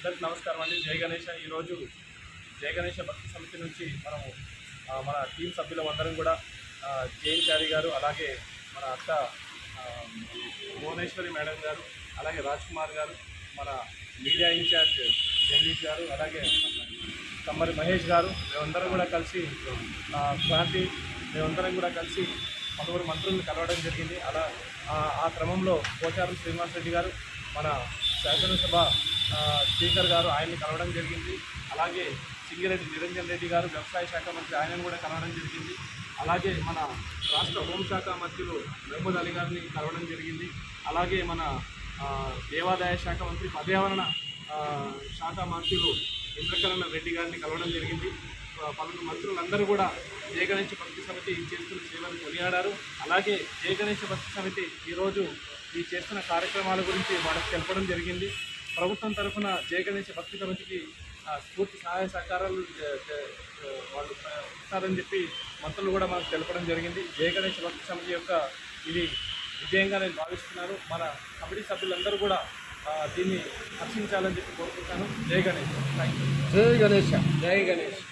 అందరికీ నమస్కారం అండి. జై గణేష. ఈరోజు జై గణేష భక్తి సమితి నుంచి మనము మన టీం సభ్యులం అందరం కూడా జైన్ చారి గారు, అలాగే మన అక్క భువనేశ్వరి మేడం గారు, అలాగే రాజ్ కుమార్ గారు, మన మీడియా ఇన్ఛార్జ్ జగదీష్ గారు, అలాగే కమ్మరి మహేష్ గారు, మేమందరం కూడా కలిసి క్రాంతి మేమందరం కూడా కలిసి పలువురు మంత్రులను కలవడం జరిగింది. అలా ఆ క్రమంలో పోచారం శ్రీనివాస్ రెడ్డి గారు, మన శాసనసభ స్పీకర్ గారు ఆయన్ని కలవడం జరిగింది. అలాగే సింగిరెడ్డి నిరంజన్ రెడ్డి గారు వ్యవసాయ శాఖ మంత్రి, ఆయనను కూడా కలవడం జరిగింది. అలాగే మన రాష్ట్ర హోంశాఖ మంత్రులు మహమూద్ అలీ గారిని కలవడం జరిగింది. అలాగే మన దేవాదాయ శాఖ మంత్రి, పర్యావరణ శాఖ మంత్రులు ఇంద్రకరణ్ రెడ్డి గారిని కలవడం జరిగింది. పలువురు మంత్రులందరూ కూడా జై గణేష భక్తి సమితి చేస్తున్న సేవలు కొనియాడారు. అలాగే జై గణేష భక్తి సమితి ఈరోజు ఈ చేస్తున్న కార్యక్రమాల గురించి వాళ్ళకి తెలపడం జరిగింది. ప్రభుత్వం తరఫున జై గణేష భక్తి సమితికి పూర్తి సహాయ సహకారాలు వాళ్ళు ఇస్తారని చెప్పి మంత్రులు కూడా మనకు తెలపడం జరిగింది. జై గణేష భక్తి సమితి యొక్క ఇది విజయంగా నేను భావిస్తున్నాను. మన కమిటీ సభ్యులందరూ కూడా దీన్ని హర్షించాలని చెప్పి కోరుకుంటాను. జై గణేష్. Thank you. జై గణేష. జై గణేష్.